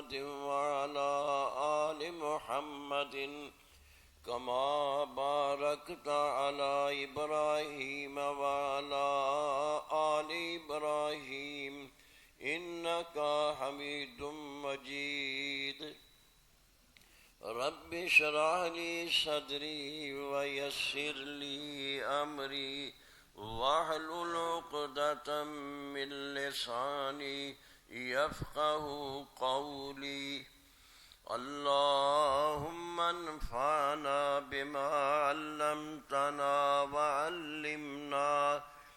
محمد وعلى آل محمد كما باركت على إبراهيم وعلى آل إبراهيم إنك حميد مجيد رب اشرح لي صدري ويسر لي أمري واحلل عقدة من لساني يفقه قولي اللهم انفعنا بما علمتنا وعلمنا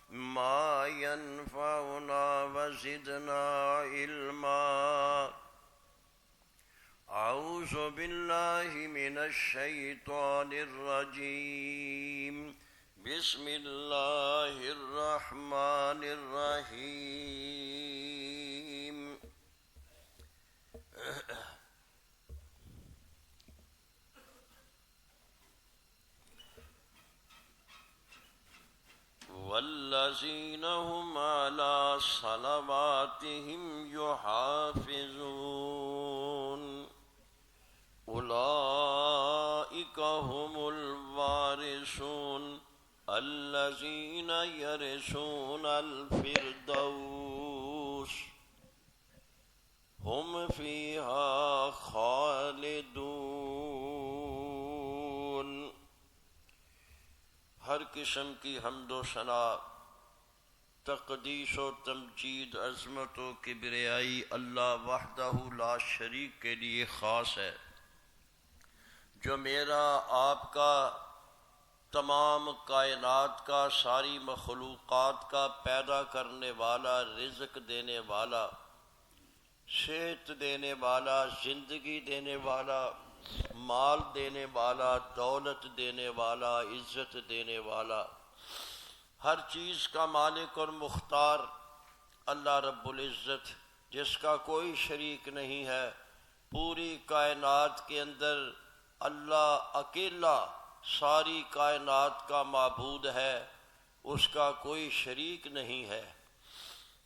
ما ينفعنا وزدنا علما أعوذ بالله من الشيطان الرجيم بسم الله الرحمن الرحيم والذين هم على صلواتهم يحافظون أولئك هم الوارثون الذين يرثون الفردوس هم فيها خالدون۔ ہر قسم کی حمد و ثنا، تقدیس و تمجید، عظمت و کبریائی اللہ وحدہ لا شریک کے لیے خاص ہے، جو میرا آپ کا، تمام کائنات کا، ساری مخلوقات کا پیدا کرنے والا، رزق دینے والا، صحت دینے والا، زندگی دینے والا، مال دینے والا، دولت دینے والا، عزت دینے والا، ہر چیز کا مالک اور مختار اللہ رب العزت، جس کا کوئی شریک نہیں ہے۔ پوری کائنات کے اندر اللہ اکیلا ساری کائنات کا معبود ہے، اس کا کوئی شریک نہیں ہے۔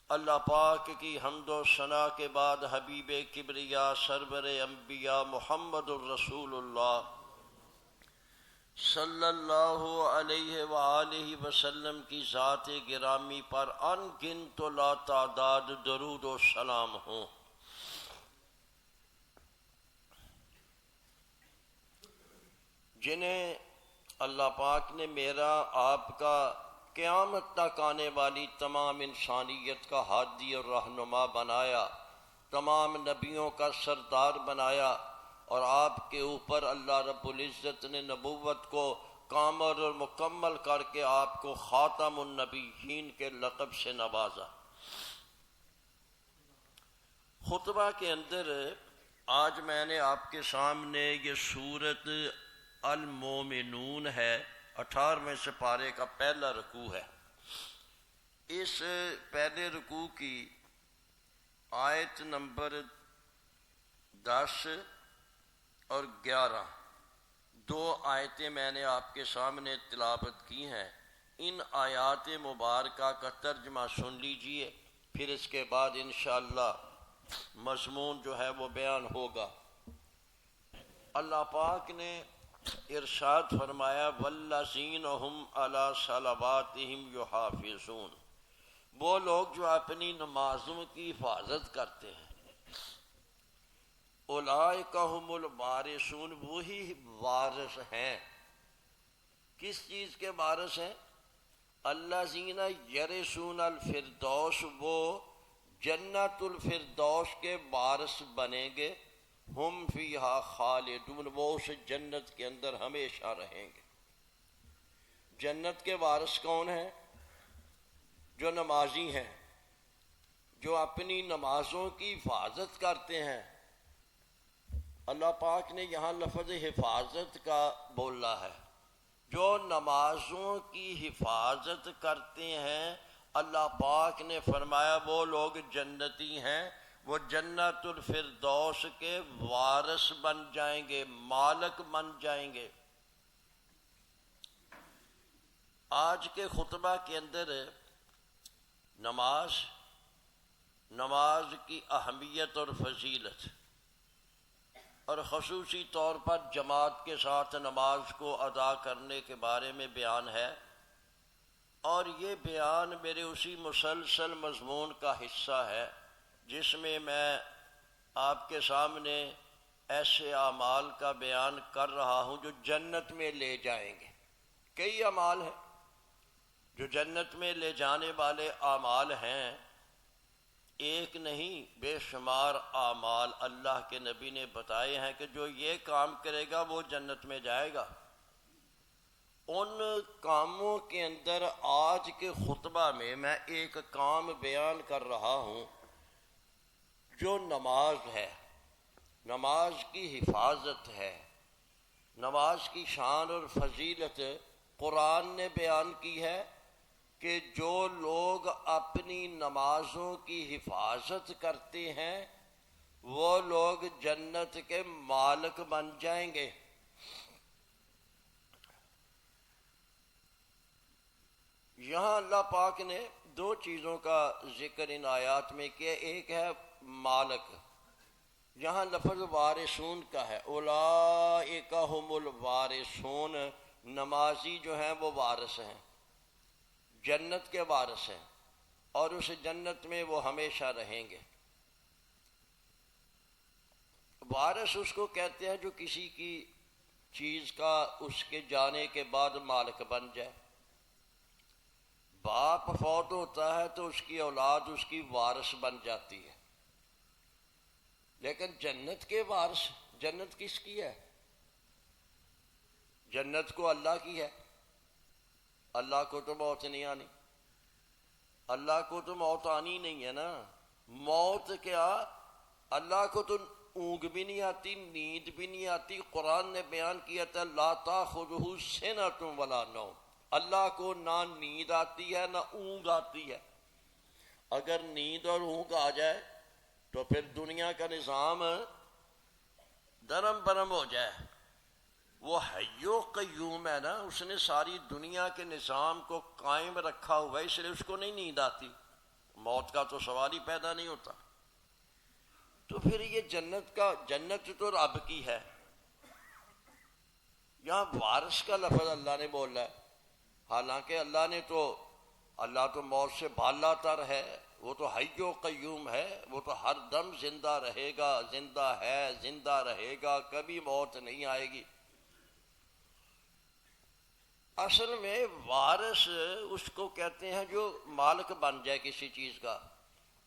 اللہ پاک کی حمد و ثنا کے بعد حبیب کبریا سرور انبیاء محمد الرسول اللہ صلی اللہ علیہ وآلہ وسلم کی ذات گرامی پر ان گنت و لا تعداد درود و سلام ہوں۔ جنہیں اللہ پاک نے میرا آپ کا قیامت تک آنے والی تمام انسانیت کا ہادی اور رہنما بنایا، تمام نبیوں کا سردار بنایا، اور آپ کے اوپر اللہ رب العزت نے نبوت کو کامل اور مکمل کر کے آپ کو خاتم النبیین کے لقب سے نوازا۔ خطبہ کے اندر آج میں نے آپ کے سامنے یہ سورت المومنون ہے، 18ویں سپارے کا پہلا رکوع ہے۔ اس پہلے رکوع کی آیت نمبر 10 اور 11 دو آیتیں میں نے آپ کے سامنے تلاوت کی ہیں۔ ان آیات مبارکہ کا ترجمہ سن لیجئے، پھر اس کے بعد انشاءاللہ مضمون جو ہے وہ بیان ہوگا۔ اللہ پاک نے ارشاد فرمایا والذین هم علی صلواتہم یحافظون، وہ لوگ جو اپنی نمازوں کی حفاظت کرتے ہیں۔ اولئک هم الوارثون، وہی وارث ہیں۔ کس چیز کے وارث ہیں؟ الذین یرثون الفردوس، وہ جنت الفردوس کے وارث بنیں گے۔ ہم فیہا خالدون، وہ اس جنت کے اندر ہمیشہ رہیں گے۔ جنت کے وارث کون ہیں؟ جو نمازی ہیں، جو اپنی نمازوں کی حفاظت کرتے ہیں۔ اللہ پاک نے یہاں لفظ حفاظت کا بولا ہے۔ جو نمازوں کی حفاظت کرتے ہیں، اللہ پاک نے فرمایا وہ لوگ جنتی ہیں، وہ جنت الفردوس کے وارث بن جائیں گے، مالک بن جائیں گے۔ آج کے خطبہ کے اندر نماز کی اہمیت اور فضیلت، اور خصوصی طور پر جماعت کے ساتھ نماز کو ادا کرنے کے بارے میں بیان ہے، اور یہ بیان میرے اسی مسلسل مضمون کا حصہ ہے جس میں میں آپ کے سامنے ایسے اعمال کا بیان کر رہا ہوں جو جنت میں لے جائیں گے۔ کئی اعمال ہیں جو جنت میں لے جانے والے اعمال ہیں، ایک نہیں بے شمار اعمال اللہ کے نبی نے بتائے ہیں کہ جو یہ کام کرے گا وہ جنت میں جائے گا۔ ان کاموں کے اندر آج کے خطبہ میں ایک کام بیان کر رہا ہوں جو نماز ہے، نماز کی حفاظت ہے۔ نماز کی شان اور فضیلت قرآن نے بیان کی ہے کہ جو لوگ اپنی نمازوں کی حفاظت کرتے ہیں وہ لوگ جنت کے مالک بن جائیں گے۔ یہاں اللہ پاک نے دو چیزوں کا ذکر ان آیات میں کیا، ایک ہے مالک، یہاں لفظ وارثون کا ہے، اولئک ہم الوارثون، نمازی جو ہیں وہ وارث ہیں، جنت کے وارث ہیں، اور اس جنت میں وہ ہمیشہ رہیں گے۔ وارث اس کو کہتے ہیں جو کسی کی چیز کا اس کے جانے کے بعد مالک بن جائے۔ باپ فوت ہوتا ہے تو اس کی اولاد اس کی وارث بن جاتی ہے، لیکن جنت کے وارث، جنت کس کی ہے؟ جنت کو اللہ کی ہے۔ اللہ کو تو موت نہیں آنی، اللہ کو تو موت آنی نہیں ہے نا۔ موت کیا، اللہ کو تو اونگ بھی نہیں آتی، نیند بھی نہیں آتی۔ قرآن نے بیان کیا تھا لا تاخذہ سنۃ ولا نوم، اللہ کو نہ نیند آتی ہے نہ اونگ آتی ہے۔ اگر نیند اور اونگ آ جائے تو پھر دنیا کا نظام درم برم ہو جائے۔ وہ حی و قیوم ہے نا، اس نے ساری دنیا کے نظام کو قائم رکھا ہوا ہے، اس لیے اس کو نہیں نیند آتی، موت کا تو سوال ہی پیدا نہیں ہوتا۔ تو پھر یہ جنت تو رب کی ہے۔ یہاں وارث کا لفظ اللہ نے بولا ہے، حالانکہ اللہ تو موت سے بالا تر ہے، وہ تو حی و قیوم ہے، وہ تو ہر دم زندہ رہے گا، زندہ ہے، زندہ رہے گا، کبھی موت نہیں آئے گی۔ اصل میں وارث اس کو کہتے ہیں جو مالک بن جائے کسی چیز کا،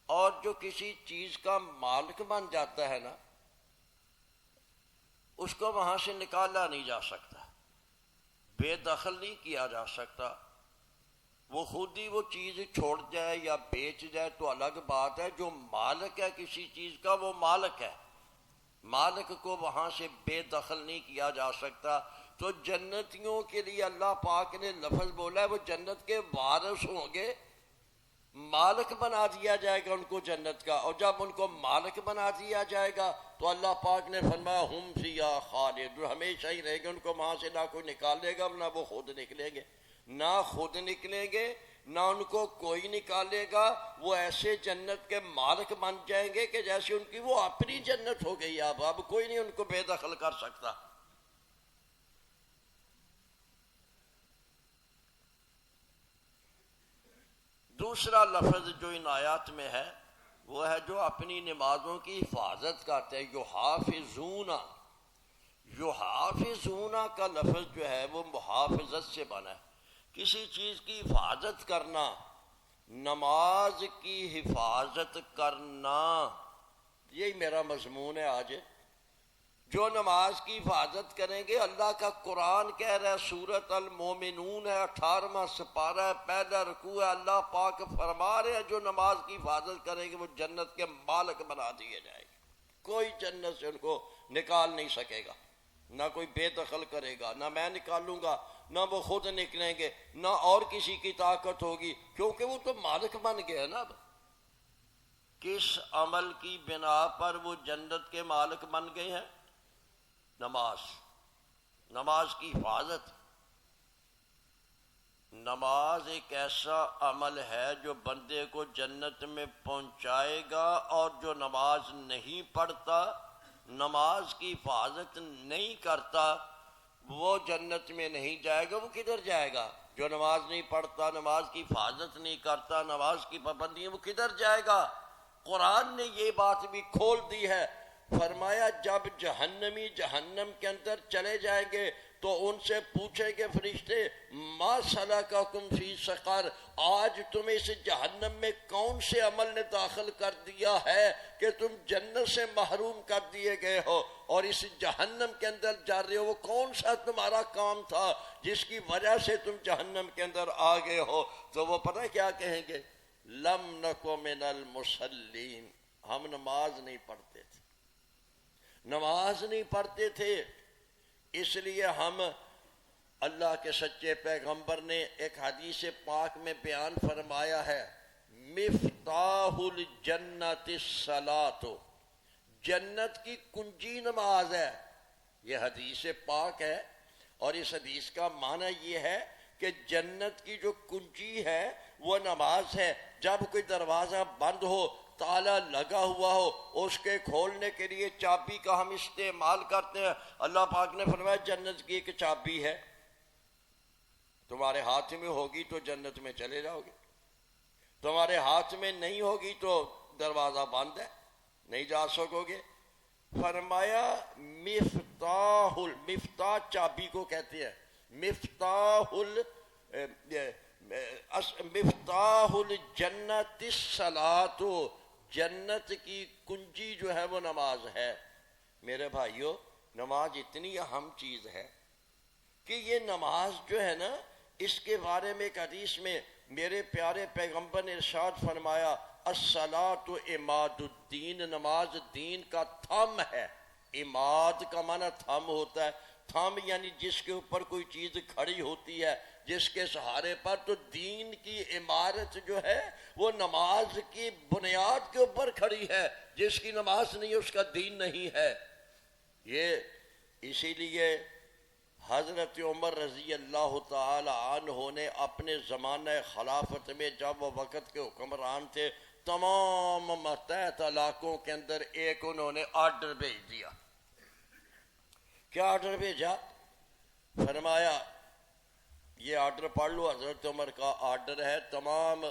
اور جو کسی چیز کا مالک بن جاتا ہے نا اس کو وہاں سے نکالا نہیں جا سکتا، بے دخل نہیں کیا جا سکتا۔ وہ خود ہی وہ چیز چھوڑ جائے یا بیچ جائے تو الگ بات ہے، جو مالک ہے کسی چیز کا وہ مالک ہے، مالک کو وہاں سے بے دخل نہیں کیا جا سکتا۔ تو جنتیوں کے لیے اللہ پاک نے لفظ بولا ہے وہ جنت کے وارث ہوں گے، مالک بنا دیا جائے گا ان کو جنت کا، اور جب ان کو مالک بنا دیا جائے گا تو اللہ پاک نے فرمایا ہم فیہا خالدون، ہمیشہ ہی رہے گے، ان کو وہاں سے نہ کوئی نکالے گا نہ وہ خود نکلیں گے، نہ خود نکلیں گے نہ ان کو کوئی نکالے گا۔ وہ ایسے جنت کے مالک بن جائیں گے کہ جیسے ان کی وہ اپنی جنت ہو گئی، اب کوئی نہیں ان کو بے دخل کر سکتا۔ دوسرا لفظ جو ان آیات میں ہے وہ ہے جو اپنی نمازوں کی حفاظت کرتے ہیں، یحافظون۔ یحافظون کا لفظ جو ہے وہ محافظت سے بنا ہے، کسی چیز کی حفاظت کرنا، نماز کی حفاظت کرنا، یہی میرا مضمون ہے آج۔ جو نماز کی حفاظت کریں گے، اللہ کا قرآن کہہ رہا ہے، سورۃ المومنون ہے، 18واں سپارہ ہے، پہلا رکوع ہے، اللہ پاک فرما رہے ہیں جو نماز کی حفاظت کریں گے وہ جنت کے مالک بنا دیے جائیں گے، کوئی جنت سے ان کو نکال نہیں سکے گا، نہ کوئی بے دخل کرے گا، نہ میں نکالوں گا نہ وہ خود نکلیں گے، نہ اور کسی کی طاقت ہوگی، کیونکہ وہ تو مالک بن گئے نا۔ اب کس عمل کی بنا پر وہ جنت کے مالک بن گئے ہیں؟ نماز کی حفاظت۔ نماز ایک ایسا عمل ہے جو بندے کو جنت میں پہنچائے گا، اور جو نماز نہیں پڑھتا نماز کی حفاظت نہیں کرتا وہ جنت میں نہیں جائے گا۔ وہ کدھر جائے گا؟ جو نماز نہیں پڑھتا، نماز کی حفاظت نہیں کرتا، نماز کی پابندی، وہ کدھر جائے گا؟ قرآن نے یہ بات بھی کھول دی ہے، فرمایا جب جہنمی جہنم کے اندر چلے جائیں گے تو ان سے پوچھیں گے فرشتے ما سلککم فی سقر، آج تمہیں اس جہنم میں کون سے عمل نے داخل کر دیا ہے کہ تم جنت سے محروم کر دیے گئے ہو اور اس جہنم کے اندر جا رہے ہو؟ وہ کون سا تمہارا کام تھا جس کی وجہ سے تم جہنم کے اندر آ گئے ہو؟ تو وہ پتہ کیا کہیں گے؟ لم نکو من المصلین، ہم نماز نہیں پڑھتے تھے، نماز نہیں پڑھتے تھے، اس لیے ہم، اللہ کے سچے پیغمبر نے ایک حدیث پاک میں بیان فرمایا ہے، مفتاح الجنت الصلاۃ، جنت کی کنجی نماز ہے۔ یہ حدیث پاک ہے اور اس حدیث کا معنی یہ ہے کہ جنت کی جو کنجی ہے وہ نماز ہے۔ جب کوئی دروازہ بند ہو، تالا لگا ہوا ہو، اس کے کھولنے کے لیے چابی کا ہم استعمال کرتے ہیں۔ اللہ پاک نے فرمایا جنت کی ایک چابی ہے، تمہارے ہاتھ میں ہوگی تو جنت میں چلے جاؤ گے، تمہارے ہاتھ میں نہیں ہوگی تو دروازہ بند ہے، نہیں جا سکو گے۔ فرمایا مفتاح چابی کو کہتے ہیں، مفتاح الجنت الصلاۃ، جنت کی کنجی جو ہے وہ نماز ہے۔ میرے بھائیو، نماز اتنی اہم چیز ہے کہ یہ نماز جو ہے نا، اس کے بارے میں ایک حدیث میں میرے پیارے پیغمبر نے ارشاد فرمایا، الصلاۃ عماد الدین، نماز دین کا تھم ہے۔ عماد کا معنی تھم ہوتا ہے، تھم یعنی جس کے اوپر کوئی چیز کھڑی ہوتی ہے، جس کے سہارے پر۔ تو دین کی عمارت جو ہے وہ نماز کی بنیاد کے اوپر کھڑی ہے، جس کی نماز نہیں اس کا دین نہیں ہے۔ یہ اسی لیے حضرت عمر رضی اللہ تعالی عنہ نے اپنے زمانہ خلافت میں، جب وہ وقت کے حکمران تھے، تمام ماتحت علاقوں کے اندر ایک انہوں نے آرڈر بھیج دیا۔ کیا آرڈر بھیجا؟ فرمایا یہ آرڈر پڑھ لو، حضرت عمر کا آرڈر ہے، تمام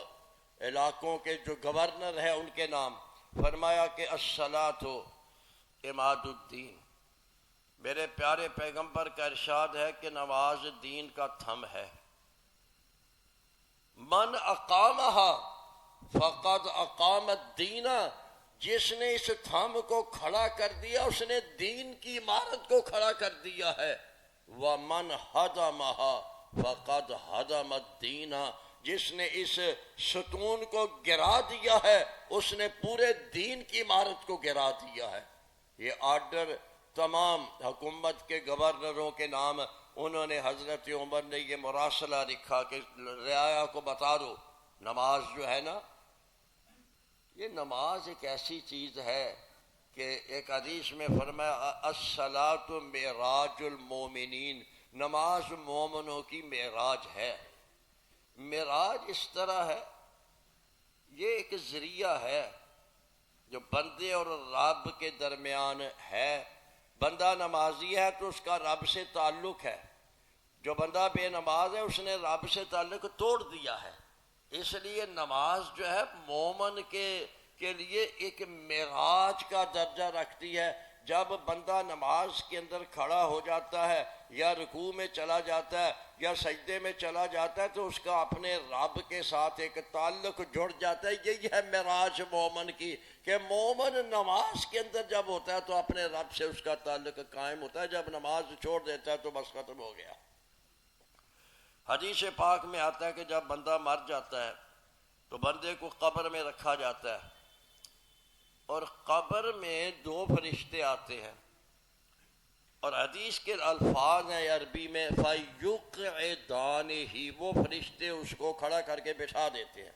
علاقوں کے جو گورنر ہیں ان کے نام۔ فرمایا کہ الصلاۃ عماد الدین، میرے پیارے پیغمبر کا ارشاد ہے کہ نماز دین کا تھم ہے۔ من اقامہا فقد اقام الدین، جس نے اس تھم کو کھڑا کر دیا اس نے دین کی عمارت کو کھڑا کر دیا ہے۔ ومن ہدمہا فقد ہدم الدین، جس نے اس ستون کو گرا دیا ہے اس نے پورے دین کی عمارت کو گرا دیا ہے۔ یہ آرڈر تمام حکومت کے گورنروں کے نام، انہوں نے حضرت عمر نے یہ مراسلہ لکھا کہ رعایا کو بتا دو، نماز جو ہے نا، یہ نماز ایک ایسی چیز ہے کہ ایک حدیث میں فرمایا الصلاۃ معراج المومنین، نماز مومنوں کی معراج ہے۔ معراج اس طرح ہے، یہ ایک ذریعہ ہے جو بندے اور رب کے درمیان ہے۔ بندہ نمازی ہے تو اس کا رب سے تعلق ہے، جو بندہ بے نماز ہے اس نے رب سے تعلق توڑ دیا ہے۔ اس لیے نماز جو ہے مومن کے لیے ایک معراج کا درجہ رکھتی ہے۔ جب بندہ نماز کے اندر کھڑا ہو جاتا ہے یا رکوع میں چلا جاتا ہے یا سجدے میں چلا جاتا ہے تو اس کا اپنے رب کے ساتھ ایک تعلق جڑ جاتا ہے۔ یہی ہے معراج مومن کی، کہ مومن نماز کے اندر جب ہوتا ہے تو اپنے رب سے اس کا تعلق قائم ہوتا ہے، جب نماز چھوڑ دیتا ہے تو بس ختم ہو گیا۔ حدیث پاک میں آتا ہے کہ جب بندہ مر جاتا ہے تو بندے کو قبر میں رکھا جاتا ہے اور قبر میں دو فرشتے آتے ہیں، اور حدیث کے الفاظ ہیں عربی میں فَيُقْعِدَانِهِ، وہ فرشتے اس کو کھڑا کر کے بٹھا دیتے ہیں۔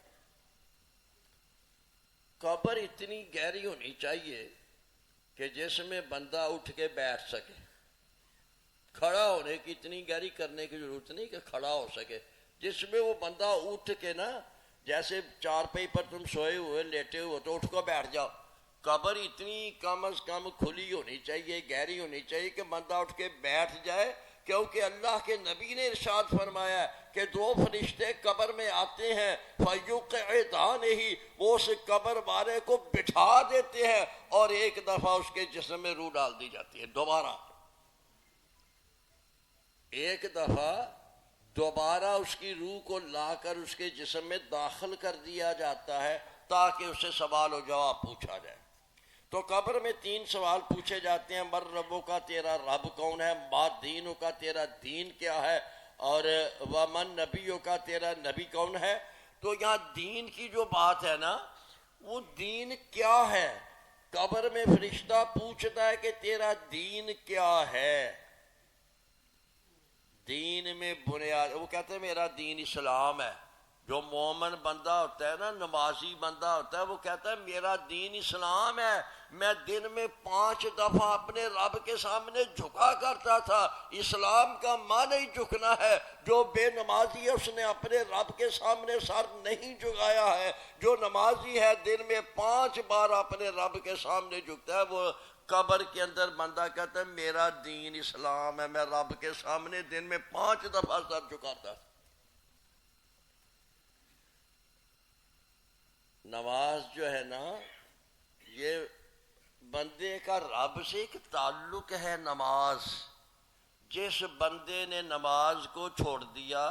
قبر اتنی گہری ہونی چاہیے کہ جس میں بندہ اٹھ کے بیٹھ سکے، کھڑا ہونے کی اتنی گہری کرنے کی ضرورت نہیں کہ کھڑا ہو سکے، جس میں وہ بندہ اٹھ کے نا، جیسے چارپائی پر تم سوئے ہوئے لیٹے ہوئے تو اٹھ کو بیٹھ جاؤ، قبر اتنی کم از کم کھلی ہونی چاہیے، گہری ہونی چاہیے کہ بندہ اٹھ کے بیٹھ جائے، کیونکہ اللہ کے نبی نے ارشاد فرمایا کہ دو فرشتے قبر میں آتے ہیں فَيُقْعِدَانِهِ، وہ اس قبر والے کو بٹھا دیتے ہیں اور ایک دفعہ اس کے جسم میں روح ڈال دی جاتی ہے دوبارہ، ایک دفعہ دوبارہ اس کی روح کو لا کر اس کے جسم میں داخل کر دیا جاتا ہے تاکہ اسے سوال و جواب پوچھا جائے۔ تو قبر میں 3 سوال پوچھے جاتے ہیں، مر ربو کا، تیرا رب کون ہے، ما دینو کا، تیرا دین کیا ہے، اور ومن نبیو کا، تیرا نبی کون ہے۔ تو یہاں دین کی جو بات ہے نا، وہ دین کیا ہے، قبر میں فرشتہ پوچھتا ہے کہ تیرا دین کیا ہے۔ دین میں بنیاد، وہ کہتے ہیں میرا دین اسلام ہے۔ جو مومن بندہ ہوتا ہے نا، نمازی بندہ ہوتا ہے، وہ کہتا ہے میرا دین اسلام ہے، میں دن میں 5 دفعہ اپنے رب کے سامنے جھکا کرتا تھا۔ اسلام کا معنی ہی جھکنا ہے۔ جو بے نمازی ہے اس نے اپنے رب کے سامنے سر نہیں جھکایا ہے۔ جو نمازی ہے دن میں 5 بار اپنے رب کے سامنے جھکتا ہے، وہ قبر کے اندر بندہ کہتا ہے میرا دین اسلام ہے، میں رب کے سامنے دن میں 5 دفعہ سر جھکاتا تھا۔ نماز جو ہے نا، یہ بندے کا رب سے ایک تعلق ہے۔ نماز، جس بندے نے نماز کو چھوڑ دیا،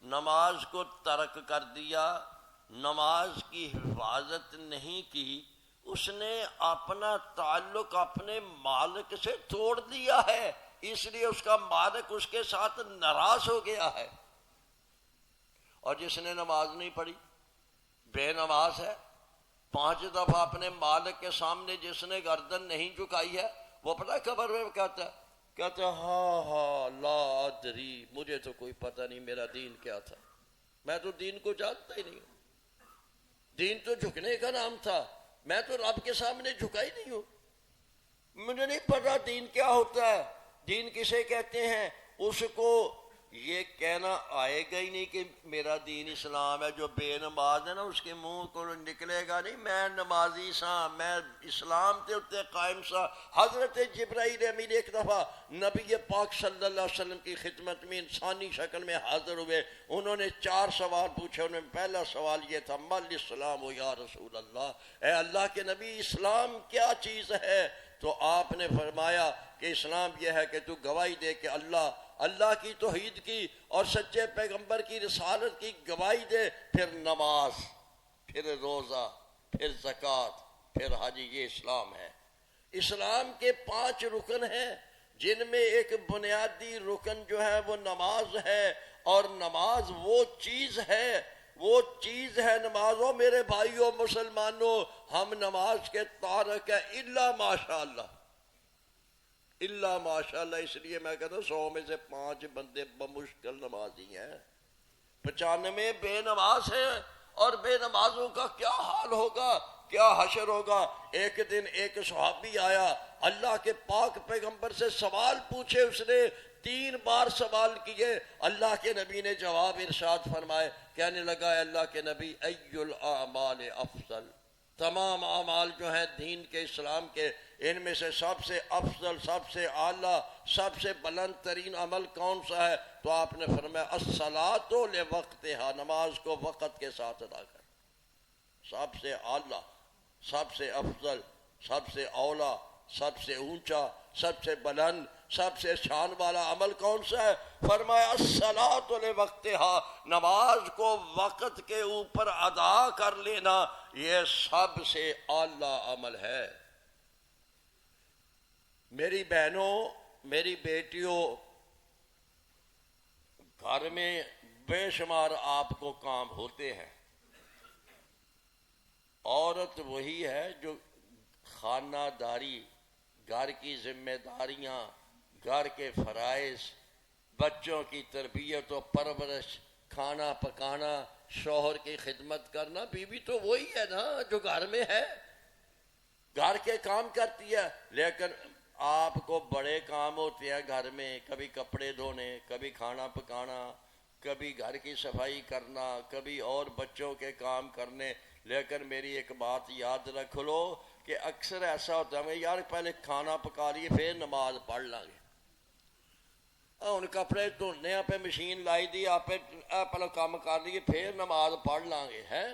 نماز کو ترک کر دیا، نماز کی حفاظت نہیں کی، اس نے اپنا تعلق اپنے مالک سے توڑ دیا ہے، اس لیے اس کا مالک اس کے ساتھ ناراض ہو گیا ہے۔ اور جس نے نماز نہیں پڑھی، بے نماز ہے، 5 دفعہ اپنے مالک کے سامنے جس نے گردن نہیں جھکائی ہے، وہ پتہ قبر میں کہتا ہے ہاں لا ادری، مجھے تو کوئی پتہ نہیں میرا دین کیا تھا، میں تو دین کو جانتا ہی نہیں ہوں، دین تو جھکنے کا نام تھا، میں تو رب کے سامنے جھکا ہی نہیں ہوں، مجھے نہیں پتا دین کیا ہوتا ہے، دین کسے کہتے ہیں۔ اس کو یہ کہنا آئے گا ہی نہیں کہ میرا دین اسلام ہے۔ جو بے نماز ہے نا، اس کے منہ کو نکلے گا نہیں میں نمازی سا، میں اسلام تے اتے قائم سا۔ حضرت جبرائیل امین ایک دفعہ نبی پاک صلی اللہ علیہ وسلم کی خدمت میں انسانی شکل میں حاضر ہوئے، انہوں نے 4 سوال پوچھے۔ انہوں نے پہلا سوال یہ تھا مل اسلام و یا رسول اللہ، اے اللہ کے نبی اسلام کیا چیز ہے؟ تو آپ نے فرمایا کہ اسلام یہ ہے کہ تو گواہی دے کہ اللہ کی توحید کی اور سچے پیغمبر کی رسالت کی گواہی دے، پھر نماز، پھر روزہ، پھر زکوٰۃ، پھر حج، یہ اسلام ہے۔ اسلام کے 5 رکن ہیں، جن میں ایک بنیادی رکن جو ہے وہ نماز ہے، اور نماز وہ چیز ہے نمازوں میرے بھائیوں مسلمانوں، ہم نماز کے تارک ہیں الا ماشاءاللہ، اللہ ماشاءاللہ۔ اس لیے میں کہتا ہوں 100 میں سے 5 بندے بمشکل نمازی ہیں، 95 بے نماز ہیں۔ اور بے نمازوں کا کیا حال ہوگا، کیا حشر ہوگا۔ ایک دن ایک صحابی آیا، اللہ کے پاک پیغمبر سے سوال پوچھے، اس نے 3 بار سوال کیے، اللہ کے نبی نے جواب ارشاد فرمائے، کہنے لگا اے اللہ کے نبی ای الاعمال افضل، تمام اعمال جو ہیں دین کے اسلام کے، ان میں سے سب سے افضل، سب سے اعلیٰ، سب سے بلند ترین عمل کون سا ہے؟ تو آپ نے فرمایا الصلاۃ لوقتہا، نماز کو وقت کے ساتھ ادا کر۔ سب سے اعلیٰ، سب سے افضل، سب سے اولا، سب سے اونچا، سب سے بلند، سب سے شان والا عمل کون سا ہے؟ فرمایا الصلاۃ لوقتہا، نماز کو وقت کے اوپر ادا کر لینا، یہ سب سے اعلیٰ عمل ہے۔ میری بہنوں، میری بیٹیوں، گھر میں بے شمار آپ کو کام ہوتے ہیں۔ عورت وہی ہے جو خانہ داری، گھر کی ذمہ داریاں، گھر کے فرائض، بچوں کی تربیت و پرورش، کھانا پکانا، شوہر کی خدمت کرنا، بیوی تو وہی ہے نا جو گھر میں ہے، گھر کے کام کرتی ہے۔ لیکن آپ کو بڑے کام ہوتے ہیں گھر میں، کبھی کپڑے دھونے، کبھی کھانا پکانا، کبھی گھر کی صفائی کرنا، کبھی اور بچوں کے کام کرنے۔ لیکن میری ایک بات یاد رکھ لو کہ اکثر ایسا ہوتا ہے یار پہلے کھانا پکا لیے پھر نماز پڑھ لیں گے، ہوں کپڑے دھونے پہ مشین لائی دی آپ پہلے کام کر لیے پھر نماز پڑھ لیں گے ہے،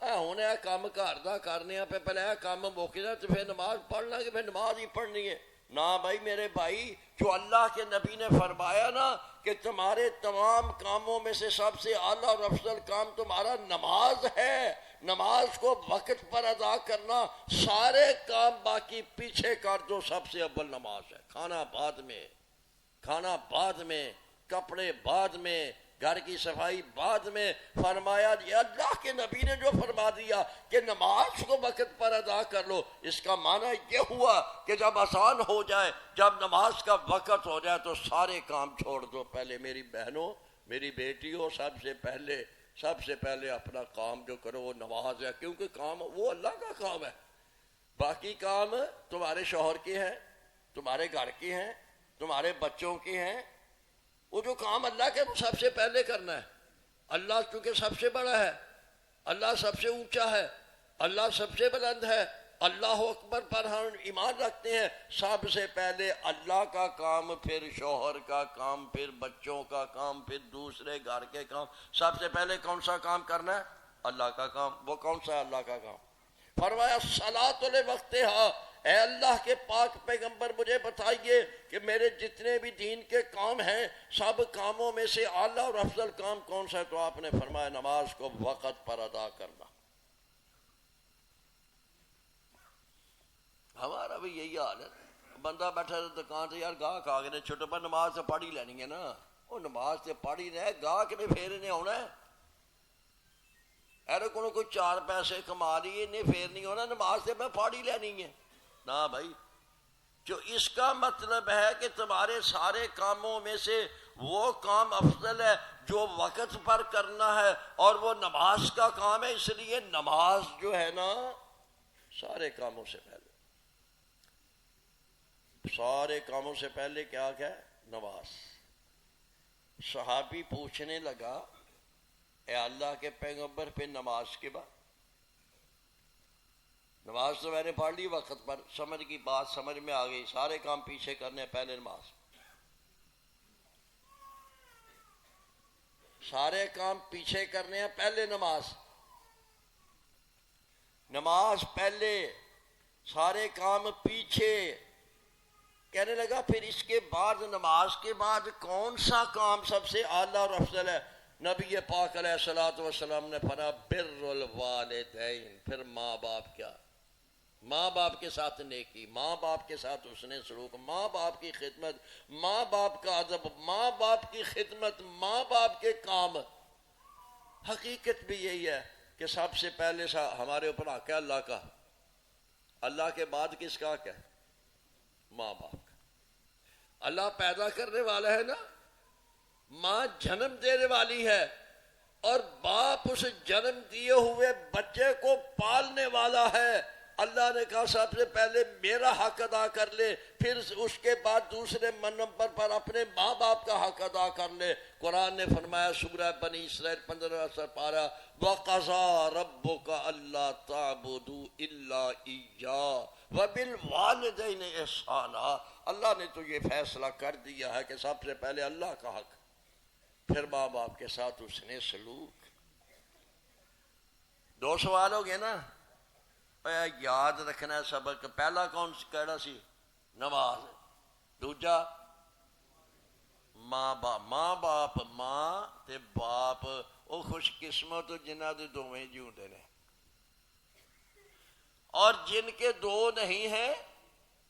ہوں یہ کام گھر کا کرنے پہ پہلے یہ کام موک جائے تو پھر نماز پڑھ لیں گے، پھر نماز ہی پڑھنی ہے۔ نہ بھائی میرے بھائی، جو اللہ کے نبی نے فرمایا نا کہ تمہارے تمام کاموں میں سے سب سے اعلیٰ اور افضل کام تمہارا نماز ہے، نماز کو وقت پر ادا کرنا، سارے کام باقی پیچھے کر دو، سب سے اول نماز ہے۔ کھانا بعد میں، کپڑے بعد میں، گھر کی صفائی بعد میں۔ فرمایا یہ اللہ کے نبی نے جو فرما دیا کہ نماز کو وقت پر ادا کر لو، اس کا معنی یہ ہوا کہ جب آسان ہو جائے، جب نماز کا وقت ہو جائے تو سارے کام چھوڑ دو۔ پہلے میری بہنوں، میری بیٹیوں، سب سے پہلے اپنا کام جو کرو وہ نماز ہے، کیونکہ کام وہ اللہ کا کام ہے۔ باقی کام تمہارے شوہر کے ہیں، تمہارے گھر کے ہیں، تمہارے بچوں کے ہیں، وہ جو کام اللہ کے وہ سب سے پہلے کرنا ہے۔ اللہ چونکہ سب سے بڑا ہے، اللہ سب سے اونچا ہے، اللہ سب سے بلند ہے، اللہ اکبر پر ہم ایمان رکھتے ہیں، سب سے پہلے اللہ کا کام، پھر شوہر کا کام، پھر بچوں کا کام، پھر دوسرے گھر کے کام۔ سب سے پہلے کون سا کام کرنا ہے؟ اللہ کا کام۔ وہ کون سا ہے اللہ کا کام؟ فرمایا صلاۃ لوقتہا، اے اللہ کے پاک پیغمبر مجھے بتائیے کہ میرے جتنے بھی دین کے کام ہیں سب کاموں میں سے اعلیٰ اور افضل کام کون سا ہے؟ تو آپ نے فرمایا نماز کو وقت پر ادا کرنا۔ ہمارا بھی یہی حال ہے، بندہ بیٹھا دکان سے، یار گاہک آ گئے چھوٹے پر نماز تو پڑھ ہی لینی ہے نا، وہ نماز سے پڑھ ہی رہے، گاہک نے پھر انہیں آنا ہے، ایرے کو کوئی چار پیسے کما لیے انہیں پھر نہیں ہونا، نماز سے میں پڑھ ہی لینی ہے۔ نہ بھائی، جو اس کا مطلب ہے کہ تمہارے سارے کاموں میں سے وہ کام افضل ہے جو وقت پر کرنا ہے، اور وہ نماز کا کام ہے، اس لیے نماز جو ہے نا سارے کاموں سے پہلے، سارے کاموں سے پہلے کیا ہے؟ نماز۔ صحابی پوچھنے لگا اے اللہ کے پیغمبر پہ نماز کے بعد؟ نماز تو میں نے پڑھ لی وقت پر، سمجھ کی بات سمجھ میں آ گئی، سارے کام پیچھے کرنے پہلے نماز، سارے کام پیچھے کرنے ہیں پہلے نماز، نماز پہلے سارے کام پیچھے۔ کہنے لگا پھر اس کے بعد نماز کے بعد کون سا کام سب سے اعلیٰ اور افضل ہے؟ نبی پاک علیہ الصلوۃ والسلام نے فرمایا بر الوالدین، پھر ماں باپ۔ کیا؟ ماں باپ کے ساتھ نیکی، ماں باپ کے ساتھ حسن سلوک، ماں باپ کی خدمت، ماں باپ کا ادب، ماں باپ کی خدمت، ماں باپ کے کام۔ حقیقت بھی یہی ہے کہ سب سے پہلے ہمارے اوپر حق ہے اللہ کا، اللہ کے بعد کس کا حق ہے؟ ماں باپ کا۔ اللہ پیدا کرنے والا ہے نا، ماں جنم دینے والی ہے، اور باپ اس جنم دیے ہوئے بچے کو پالنے والا ہے۔ اللہ نے کہا سب سے پہلے میرا حق ادا کر لے، پھر اس کے بعد دوسرے نمبر پر اپنے ماں باپ کا حق ادا کر لے۔ قرآن نے فرمایا سورہ بنی اسرائیل 15 پارہ وَقَضَىٰ رَبُّكَ أَلَّا تَعْبُدُوا إِلَّا إِيَّاهُ وَبِالْوَالِدَيْنِ إِحْسَانًا۔ اللہ نے تو یہ فیصلہ کر دیا ہے کہ سب سے پہلے اللہ کا حق، پھر ماں باپ کے ساتھ اس نے سلوک۔ دو سوال ہو گئے نا، یاد رکھنا ہے سبق۔ پہلا کون کہڑا سی؟ نماز۔ دوجا ماں باپ۔ ماں باپ، ماں تے باپ وہ خوش قسمت جنہ دے دوویں جیوندے نے، اور جن کے دو نہیں ہیں،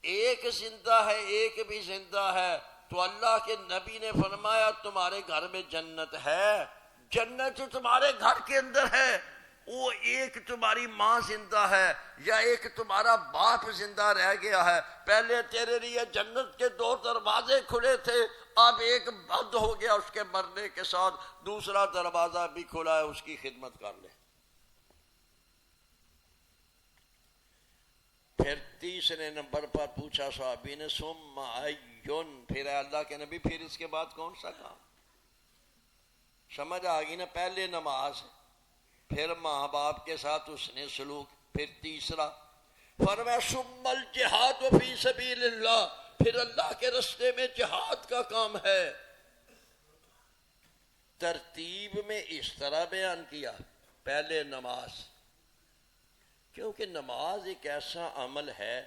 ایک زندہ ہے ایک بھی زندہ ہے، تو اللہ کے نبی نے فرمایا تمہارے گھر میں جنت ہے، جنت تمہارے گھر کے اندر ہے، وہ ایک تمہاری ماں زندہ ہے یا ایک تمہارا باپ زندہ رہ گیا ہے۔ پہلے تیرے لیے جنت کے دو دروازے کھلے تھے، اب ایک بند ہو گیا اس کے مرنے کے ساتھ، دوسرا دروازہ بھی کھلا ہے، اس کی خدمت کر لے۔ پھر تیسرے نمبر پر پوچھا صحابی نے ثم ایون، پھر اے اللہ کے نبی پھر اس کے بعد کون سا کام؟ سمجھ آ گئی نا؟ پہلے نماز، پھر ماں باپ کے ساتھ اس نے سلوک، پھر تیسرا، فرمایا ثم الجہاد فی سبیل اللہ، پھر اللہ کے راستے میں جہاد کا کام ہے۔ ترتیب میں اس طرح بیان کیا، پہلے نماز، کیونکہ نماز ایک ایسا عمل ہے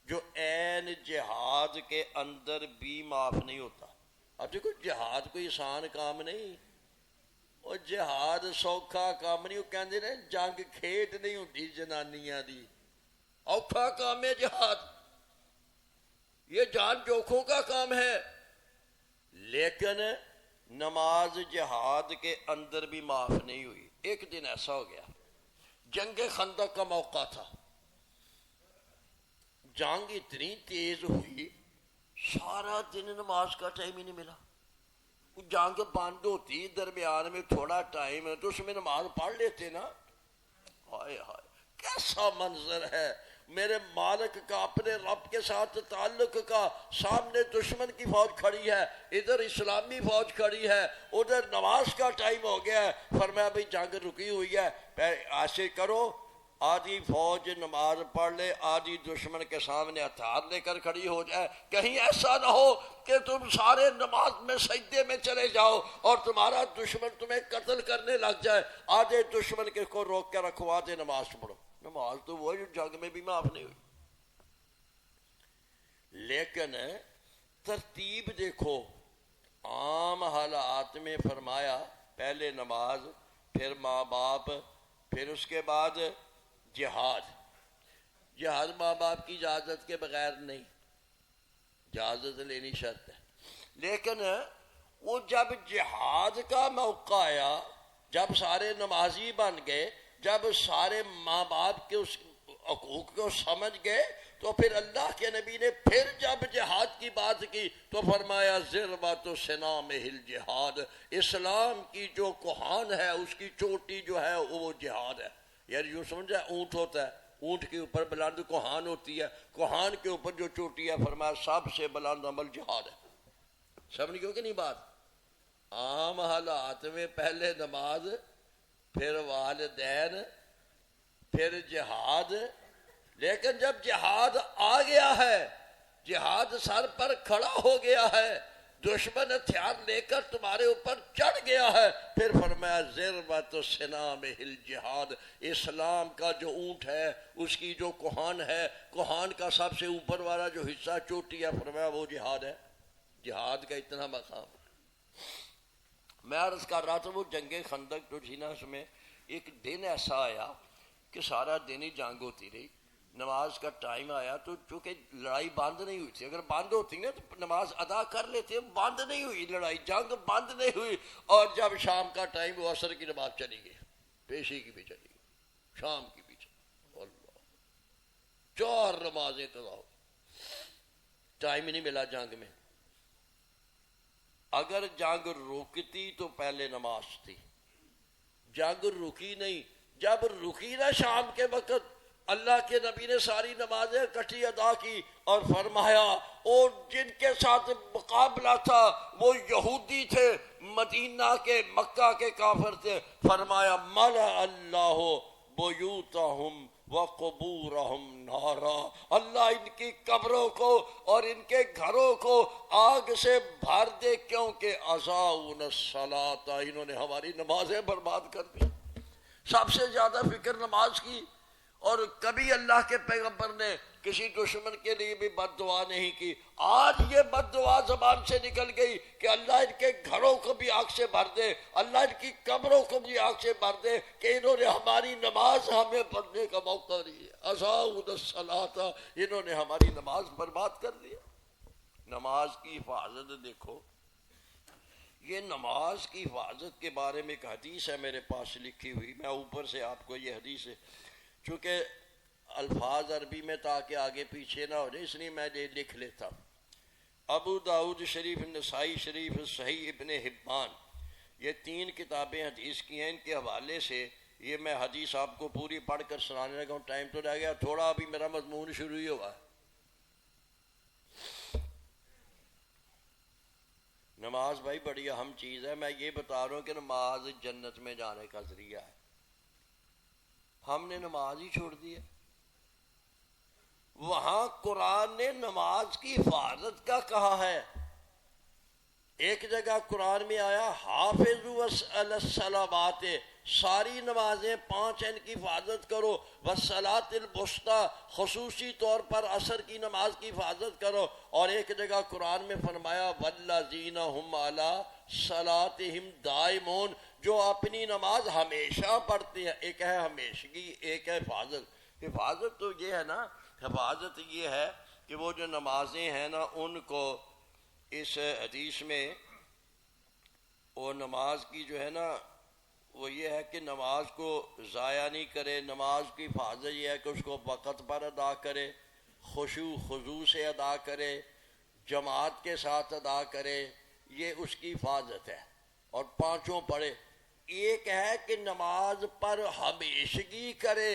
جو عین جہاد کے اندر بھی معاف نہیں ہوتا۔ اب دیکھو جہاد کوئی آسان کام نہیں، اور جہاد سوکھا کام نہیں، وہ کہندے نے جنگ کھیڈ نہیں ہوتی جنانیاں دی، اوکھا کام ہے جہاد، یہ جان جوکھوں کا کام ہے۔ لیکن نماز جہاد کے اندر بھی معاف نہیں ہوئی۔ ایک دن ایسا ہو گیا، جنگ خندق کا موقع تھا، جنگ اتنی تیز ہوئی سارا دن نماز کا ٹائم ہی نہیں ملا۔ جنگ بند ہوتی درمیان میں تھوڑا ٹائم ہے تو اس میں نماز پڑھ لیتے نا۔ ہائے ہائے کیسا منظر ہے میرے مالک کا، اپنے رب کے ساتھ تعلق کا، سامنے دشمن کی فوج کھڑی ہے، ادھر اسلامی فوج کھڑی ہے، ادھر نماز کا ٹائم ہو گیا ہے۔ فرمایا بھئی جنگ رکی ہوئی ہے، ایسے کرو آدھی فوج نماز پڑھ لے، آدھی دشمن کے سامنے ہتھیار لے کر کھڑی ہو جائے، کہیں ایسا نہ ہو کہ تم سارے نماز میں سجدے میں چلے جاؤ اور تمہارا دشمن تمہیں قتل کرنے لگ جائے۔ آدھے دشمن کے کو روک کے رکھو، آدھے نماز پڑھو۔ نماز تو وہ جو جنگ میں بھی معاف نہیں ہوئی۔ لیکن ترتیب دیکھو، عام حالات میں فرمایا پہلے نماز، پھر ماں باپ، پھر اس کے بعد جہاد۔ جہاد ماں باپ کی اجازت کے بغیر نہیں، اجازت لینی شرط ہے۔ لیکن وہ جب جہاد کا موقع آیا، جب سارے نمازی بن گئے، جب سارے ماں باپ کے اس حقوق کو سمجھ گئے، تو پھر اللہ کے نبی نے پھر جب جہاد کی بات کی تو فرمایا ذروۃ سنام الجہاد، اسلام کی جو کوہان ہے اس کی چوٹی جو ہے وہ جہاد ہے۔ یار یوں سمجھا اونٹ ہوتا ہے، اونٹ کے اوپر بلند کوہان ہوتی ہے، کوہان کے اوپر جو چوٹی ہے، فرمایا سب سے بلند عمل جہاد ہے۔ سمجھ گئے کہ نہیں بات؟ عام حالات میں پہلے نماز، پھر والدین، پھر جہاد۔ لیکن جب جہاد آ گیا ہے، جہاد سر پر کھڑا ہو گیا ہے، دشمن ہتھیار لے کر تمہارے اوپر چڑھ گیا ہے، پھر فرمایا ذروۃ سنام الجہاد، اسلام کا جو اونٹ ہے اس کی جو کوہان ہے، کوہان کا سب سے اوپر والا جو حصہ چوٹی ہے، فرمایا وہ جہاد ہے۔ جہاد کا اتنا مقام۔ میں عرض کر رہا تھا وہ جنگ خندق جو تھی نا، اس میں ایک دن ایسا آیا کہ سارا دن ہی جنگ ہوتی رہی۔ نماز کا ٹائم آیا تو چونکہ لڑائی بند نہیں ہوئی تھی، اگر بند ہوتی نا تو نماز ادا کر لیتے، بند نہیں ہوئی لڑائی، جنگ بند نہیں ہوئی۔ اور جب شام کا ٹائم ہوا، عصر کی نماز چلی گئی، پیشی کی بھی چلی گئی، شام کی بھی چلی، اللہ 4 نمازیں قضا ہو، ٹائم ہی نہیں ملا جنگ میں۔ اگر جنگ رکتی تو پہلے نماز تھی، جنگ رکی نہیں۔ جب رکی نا شام کے وقت، اللہ کے نبی نے ساری نمازیں اکٹھی ادا کی اور فرمایا اور جن کے ساتھ مقابلہ تھا وہ یہودی تھے، مدینہ کے، مکہ کے کافر تھے، فرمایا ملأ اللہ بیوتہم وقبورہم نارا، اللہ ان کی قبروں کو اور ان کے گھروں کو آگ سے بھر دے، کیونکہ اضاعوا الصلاۃ، انہوں نے ہماری نمازیں برباد کر دی۔ سب سے زیادہ فکر نماز کی، اور کبھی اللہ کے پیغمبر نے کسی دشمن کے لیے بھی بد دعا نہیں کی۔ آج یہ بد دعا زبان سے نکل گئی کہ اللہ ان کے گھروں کو بھی آگ سے بھر دے، اللہ ان کی قبروں کو بھی آگ سے بھر دے کہ انہوں نے ہماری نماز ہمیں پڑھنے کا موقع دیا، اضاعوا الصلاۃ، انہوں نے ہماری نماز برباد کر دیا۔ نماز کی حفاظت دیکھو، یہ نماز کی حفاظت کے بارے میں ایک حدیث ہے میرے پاس لکھی ہوئی، میں اوپر سے آپ کو یہ حدیث ہے، چونکہ الفاظ عربی میں تاکہ آگے پیچھے نہ ہو جائے اس لیے میں یہ لکھ لیتا ہوں۔ ابو داؤد شریف، نسائی شریف، صحیح ابن حبان، یہ 3 کتابیں حدیث کی ہیں، ان کے حوالے سے یہ میں حدیث آپ کو پوری پڑھ کر سنانے لگا ہوں، ٹائم تو رہ گیا تھوڑا، ابھی میرا مضمون شروع ہی ہوا ہے۔ نماز بھائی بڑی اہم چیز ہے، میں یہ بتا رہا ہوں کہ نماز جنت میں جانے کا ذریعہ ہے۔ ہم نے نماز ہی چھوڑ دی ہے۔ وہاں قرآن نے نماز کی حفاظت کا کہا ہے. ایک جگہ قرآن میں آیا حافظوا علی الصلوات، ساری نمازیں 5 ان کی حفاظت کرو، والصلاۃ الوسطی، خصوصی طور پر عصر کی نماز کی حفاظت کرو. اور ایک جگہ قرآن میں فرمایا والذین هم علی صلاتہم دائمون، جو اپنی نماز ہمیشہ پڑھتے ہیں. ایک ہے ہمیشگی، ایک ہے حفاظت. حفاظت تو یہ ہے نا، حفاظت یہ ہے کہ وہ جو نمازیں ہیں نا ان کو اس حدیث میں وہ نماز کی جو ہے نا وہ یہ ہے کہ نماز کو ضائع نہیں کرے. نماز کی حفاظت یہ ہے کہ اس کو وقت پر ادا کرے، خشوع خضوع سے ادا کرے، جماعت کے ساتھ ادا کرے، یہ اس کی حفاظت ہے. اور 5 پڑھے. ایک ہے کہ نماز پر ہمیشگی کرے،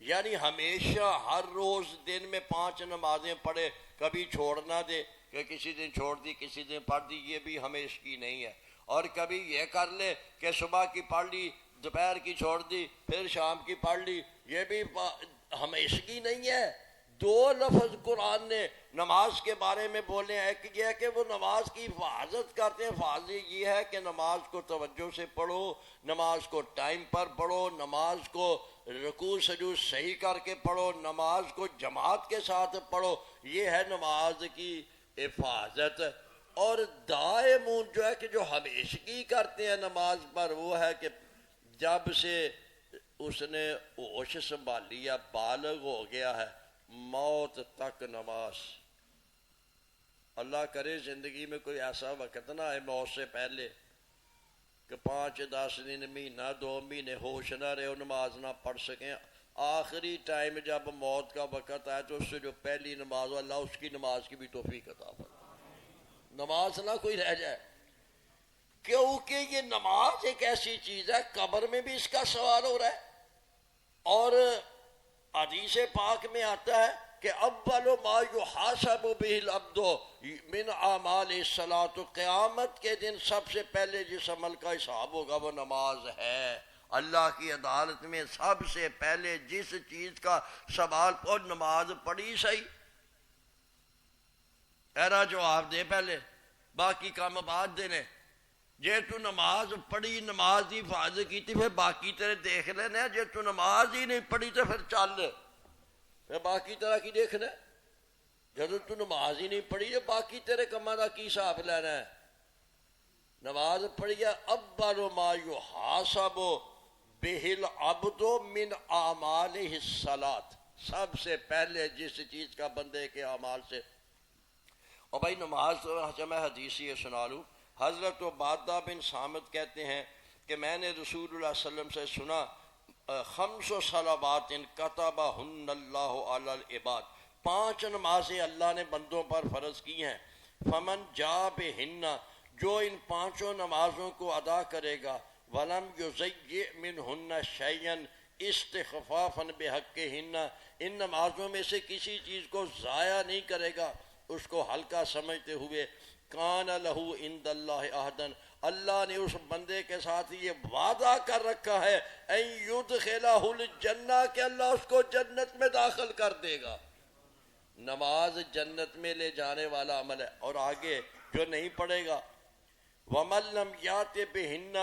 یعنی ہمیشہ ہر روز دن میں 5 نمازیں پڑھے، کبھی چھوڑ نہ دے کہ کسی دن چھوڑ دی کسی دن پڑھ دی، یہ بھی ہمیشگی نہیں ہے. اور کبھی یہ کر لے کہ صبح کی پڑھ لی، دوپہر کی چھوڑ دی، پھر شام کی پڑھ لی، یہ بھی ہمیشگی نہیں ہے. 2 لفظ قرآن نے نماز کے بارے میں بولے ہیں. ایک یہ ہے کہ وہ نماز کی حفاظت کرتے ہیں. حفاظت یہ ہے کہ نماز کو توجہ سے پڑھو، نماز کو ٹائم پر پڑھو، نماز کو رکوع سجود صحیح کر کے پڑھو، نماز کو جماعت کے ساتھ پڑھو. یہ ہے نماز کی حفاظت. اور دائمون جو ہے کہ جو ہمیشگی کرتے ہیں نماز پر، وہ ہے کہ جب سے اس نے ہوش سنبھالی یا بالغ ہو گیا ہے موت تک نماز. اللہ کرے زندگی میں کوئی ایسا وقت نہ آئے موت سے پہلے کہ 5-10 دن، مہینہ 2 مہینے ہوش نہ رہے، نماز نہ پڑھ سکیں. آخری ٹائم جب موت کا وقت آئے تو اس سے جو پہلی نماز ہو اللہ اس کی نماز کی بھی توفیق عطا فرمائے. نماز نہ کوئی رہ جائے، کیونکہ یہ نماز ایک ایسی چیز ہے قبر میں بھی اس کا سوال ہو رہا ہے. اور حدیث پاک میں آتا ہے کہ اول ما یحاسب به العبد من اعمال الصلاۃ، قیامت کے دن سب سے پہلے جس عمل کا حساب ہوگا وہ نماز ہے. اللہ کی عدالت میں سب سے پہلے جس چیز کا سوال اور نماز پڑھی صحیح، ایرا جواب دے پہلے، باقی کام بعد دینے. جے تو نماز پڑھی، نماز دی حفاظت کی تھی، پھر باقی تیرے دیکھ لینا. جے تو نماز ہی نہیں پڑھی تو پھر چل، پھر باقی طرح کی دیکھنا. جب تو نماز ہی نہیں پڑھی تو باقی تیرے کماں دا کی حساب لینا ہے. نماز پڑھی ہے اول ما یحاسب بہ العبد من اعمالہ الصلاۃ، سب سے پہلے جس چیز کا بندے کے اعمال سے. اور بھائی نماز تو میں حدیث یہ سنا لوں. حضرت عبادہ بن صامت کہتے ہیں کہ میں نے رسول اللہ صلی اللہ علیہ وسلم سے سنا 5 صلوات کتبہن اللہ علی العباد، 5 نمازیں اللہ نے بندوں پر فرض کی ہیں. فمن جا بہن، جو ان 5 نمازوں کو ادا کرے گا، ولم یضیع منہن شیئا استخفافا بحقہن، ان نمازوں میں سے کسی چیز کو ضائع نہیں کرے گا اس کو ہلکا سمجھتے ہوئے، کان لہ عند اللہ عہدن، اللہ نے اس بندے کے ساتھ یہ وعدہ کر رکھا ہے ان یدخلہ الجنہ، کہ اللہ اس کو جنت میں داخل کر دے گا. نماز جنت میں لے جانے والا عمل ہے. اور آگے جو نہیں پڑھے گا، وَمَن لَّمْ يَأْتِ بِهِنَّ،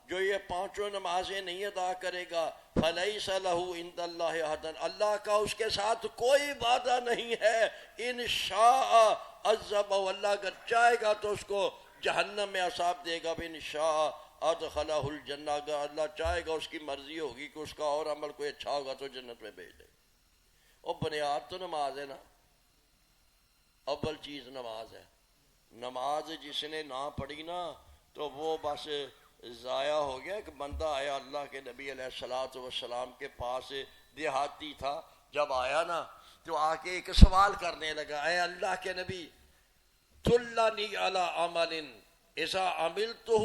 جو یہ 5 نمازیں نہیں ادا کرے گا، فَلَيْسَ لَهُ عِندَ اللَّهِ عَهْدٌ، اللہ کا اس کے ساتھ کوئی وعدہ نہیں ہے. ان شاء عذبہ، اللہ اگر چاہے گا تو اس کو جہنم میں عذاب دے گا. ان شاء ادخلہ الجنہ، اگر اللہ چاہے گا، اس کی مرضی ہوگی کہ اس کا اور عمل کوئی اچھا ہوگا تو جنت میں بھیج دے. اور بنیاد تو نماز ہے نا، اول چیز نماز ہے. نماز جس نے نہ پڑھی نا تو وہ بس ضائع ہو گیا. ایک بندہ آیا اللہ کے نبی علیہ الصلوۃ والسلام کے پاس، دیہاتی تھا. جب آیا نا تو آ کے ایک سوال کرنے لگا، اے اللہ کے نبی، دلنی علی عمل اذا عملتہ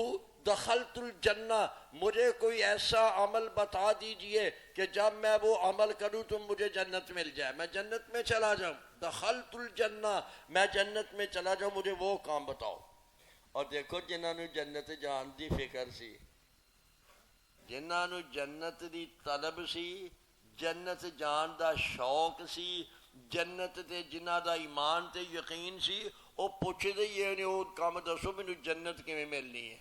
دخلت الجنہ، مجھے کوئی ایسا عمل بتا دیجئے کہ جب میں وہ عمل کروں تو مجھے جنت مل جائے، میں جنت میں چلا جاؤں. دخلت الجنہ، میں جنت میں چلا جاؤں، مجھے وہ کام بتاؤ. اور دیکھو جنہاں نو جنت جان دی فکر سی، جنہاں نو جنت دی طلب سی، جنت جان دا شوق سی، جنت تے جنہ دا ایمان تے یقین سی وہ پوچھتے ہی ہے وہ کام دسو مینوں جنت کیویں ملنی ہے.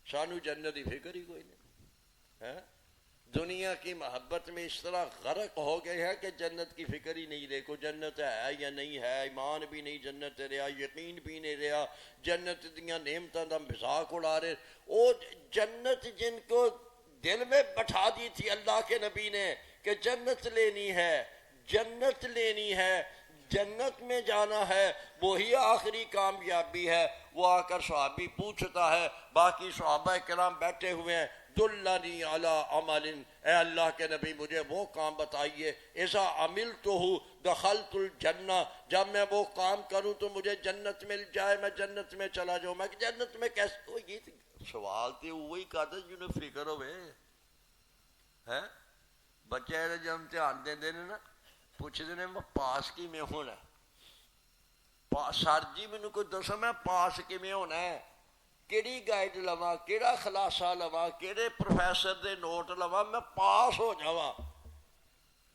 سانو جنت کی فکر ہی کوئی نہیں. دنیا کی محبت میں اس طرح غرق ہو گئے ہیں کہ جنت کی فکر ہی نہیں. دیکھو جنت ہے یا نہیں ہے، ایمان بھی نہیں جنت رہا، یقین بھی نہیں رہا، جنت دیا نعمتوں کا مذاق اڑا رہے. وہ جنت جن کو دل میں بٹھا دی تھی اللہ کے نبی نے کہ جنت لینی ہے، جنت لینی ہے، جنت میں جانا ہے، وہی آخری کامیابی ہے. وہ آ کر صحابی پوچھتا ہے، باقی صحابہ کرام بیٹھے ہوئے ہیں، دلنی علی عمل، اے اللہ کے نبی مجھے وہ کام بتائیے، اذا عملتہ دخلت الجنہ، جب میں وہ کام کروں تو مجھے جنت مل جائے، میں جنت میں چلا جاؤں. میں جنت میں کیسے؟ یہ سوال تے وہی کرتا جنہیں فکر ہوئے ہے. بچے جب امتحان دے نا پوچھتے ہیں میں پاس کی میں ہونا ہے، سر جی مینوں کوئی دسو میں پاس کیویں ہونا ہے، کیڑی گائیڈ لواں، کیڑا خلاصہ لواں، کیڑے پروفیسر دے نوٹ لواں میں پاس ہو جاواں.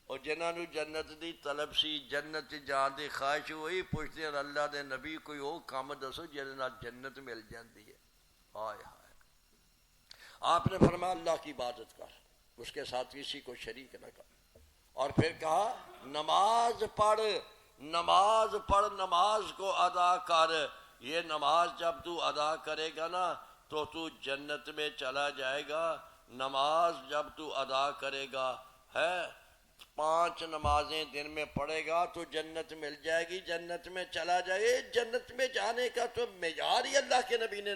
اور جنہاں نوں جنت دی طلب سی، جنت جان دی خواہش، وہی پوچھتے ہیں اللہ دے نبی کوئی وہ کام دسو جہدے نال جنت مل جاندی ہے. ہائے ہائے. آپ نے فرمایا اللہ کی عبادت کر، اس کے ساتھ کسی کو شریک نہ کر. اور پھر کہا نماز پڑھ، نماز پڑھ، نماز کو ادا کر. یہ نماز جب تو ادا کرے گا نا تو تو جنت میں چلا جائے گا. نماز جب تو ادا کرے گا ہے، 5 نمازیں دن میں پڑھے گا تو جنت مل جائے گی، جنت میں چلا جائے. جنت میں جانے کا تو معیار ہی اللہ کے نبی نے.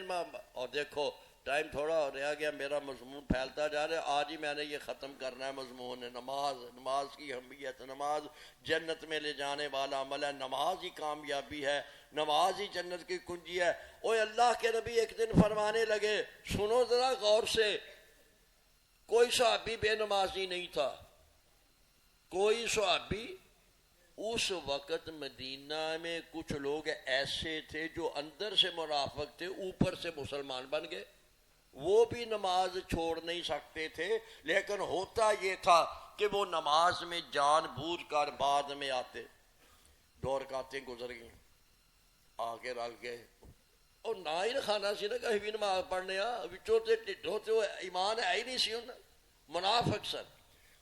اور دیکھو ٹائم تھوڑا رہ گیا، میرا مضمون پھیلتا جا رہا ہے. آج ہی میں نے یہ ختم کرنا ہے مضمون. نماز، نماز کی اہمیت، نماز جنت میں لے جانے والا عمل ہے، نماز ہی کامیابی ہے، نماز ہی جنت کی کنجی ہے. اوے اللہ کے نبی ایک دن فرمانے لگے، سنو ذرا غور سے، کوئی صحابی بے نمازی نہیں تھا، کوئی صحابی. اس وقت مدینہ میں کچھ لوگ ایسے تھے جو اندر سے منافق تھے، اوپر سے مسلمان بن گئے. وہ بھی نماز چھوڑ نہیں سکتے تھے، لیکن ہوتا یہ تھا کہ وہ نماز میں جان بوجھ کر بعد میں آتے. 2 رکعتیں گزر گئیں، آگے رل گئے، اور نہ ہی رکھانا سی نا کہیں بھی نماز پڑھنے وچوں تے ٹھڈوں تے ایمان ہے ہی نہیں سی انہاں، منافق سن.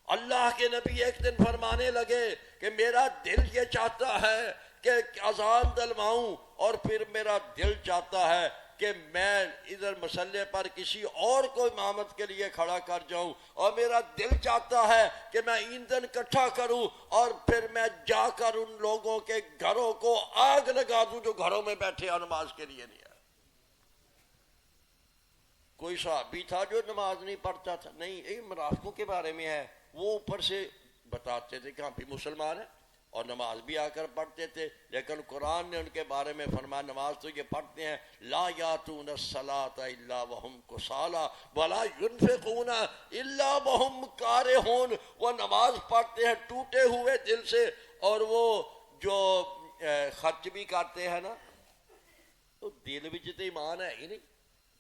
اللہ کے نبی ایک دن فرمانے لگے کہ میرا دل یہ چاہتا ہے کہ اذان دلواؤں، اور پھر میرا دل چاہتا ہے کہ میں ادھر مسلح پر کسی اور کو امامت کے لیے کھڑا کر جاؤں، اور میرا دل چاہتا ہے کہ میں ایندھن اکٹھا کروں اور پھر میں جا کر ان لوگوں کے گھروں کو آگ لگا دوں جو گھروں میں بیٹھے اور نماز کے لیے نہیں آئے. کوئی صحابی تھا جو نماز نہیں پڑھتا تھا؟ نہیں. یہ منافقوں کے بارے میں ہے. وہ اوپر سے بتاتے تھے کہ ہم بھی مسلمان ہیں اور نماز بھی آ کر پڑھتے تھے، لیکن قرآن نے ان کے بارے میں فرمایا نماز تو یہ پڑھتے ہیں، لا یاتون الصلاۃ الا وهم کسالى ولا ينفقون الا وهم کارہون. وہ نماز پڑھتے ہیں ٹوٹے ہوئے دل سے، اور وہ جو خرچ بھی کرتے ہیں نا، تو دل وچ تے ایمان ہے ہی نہیں.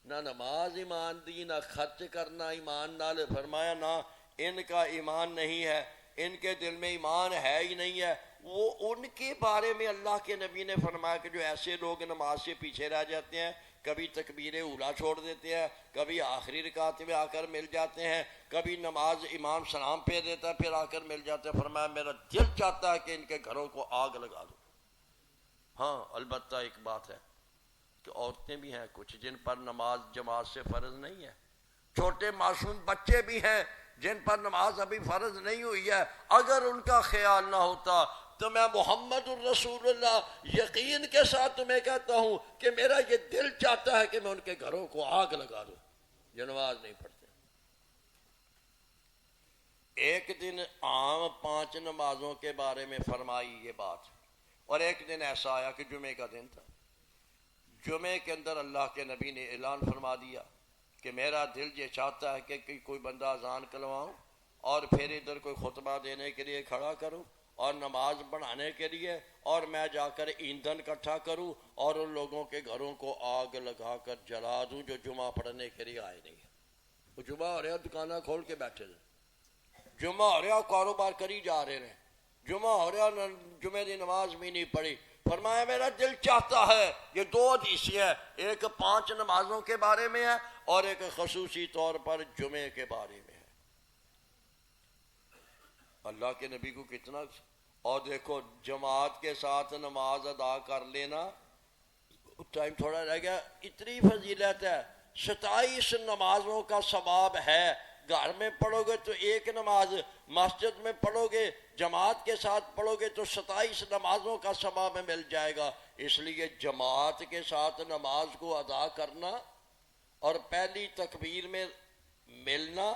نہ نماز ایمان دی، نہ خرچ کرنا ایمان نال. فرمایا نہ ان کا ایمان نہیں ہے، ان کے دل میں ایمان ہے ہی نہیں ہے. وہ ان کے بارے میں اللہ کے نبی نے فرمایا کہ جو ایسے لوگ نماز سے پیچھے رہ جاتے ہیں، کبھی تکبیر اولا چھوڑ دیتے ہیں، کبھی آخری رکعت میں آ کر مل جاتے ہیں، کبھی نماز امام سلام پہ دیتا ہے پھر آ کر مل جاتے ہیں. فرمایا میرا دل چاہتا ہے کہ ان کے گھروں کو آگ لگا دو. ہاں البتہ ایک بات ہے کہ عورتیں بھی ہیں کچھ جن پر نماز جماعت سے فرض نہیں ہے، چھوٹے معصوم بچے بھی ہیں جن پر نماز ابھی فرض نہیں ہوئی ہے. اگر ان کا خیال نہ ہوتا تو میں محمد الرسول اللہ یقین کے ساتھ تمہیں کہتا ہوں کہ میرا یہ دل چاہتا ہے کہ میں ان کے گھروں کو آگ لگا دوں جو نماز نہیں پڑھتے. ایک دن عام 5 نمازوں کے بارے میں فرمائی یہ بات، اور ایک دن ایسا آیا کہ جمعے کا دن تھا. جمعے کے اندر اللہ کے نبی نے اعلان فرما دیا کہ میرا دل یہ چاہتا ہے کہ کوئی بندہ اذان کلواؤں اور پھر ادھر کوئی خطبہ دینے کے لیے کھڑا کروں اور نماز پڑھانے کے لیے، اور میں جا کر ایندھن اکٹھا کروں اور ان لوگوں کے گھروں کو آگ لگا کر جلا دوں جو جمعہ پڑھنے کے لیے آئے نہیں ہیں. وہ جمعہ ہو رہا دکانیں کھول کے بیٹھے تھے، جمعہ ہو رہا کاروبار کری جا رہے ہیں، جمعہ ہو رہا جمعے کی نماز بھی نہیں پڑھی. فرمایا میرا دل چاہتا ہے. یہ دو حدیثیں ہیں, ایک 5 نمازوں کے بارے میں ہے اور ایک خصوصی طور پر جمعے کے بارے میں ہے. اللہ کے نبی کو کتنا. اور دیکھو جماعت کے ساتھ نماز ادا کر لینا, ٹائم تھوڑا رہ گیا, اتنی فضیلت ہے. 27 نمازوں کا ثواب ہے. گھر میں پڑھو گے تو ایک نماز, مسجد میں پڑھو گے جماعت کے ساتھ پڑھو گے تو 27 نمازوں کا ثواب مل جائے گا. اس لیے جماعت کے ساتھ نماز کو ادا کرنا اور پہلی تکبیر میں ملنا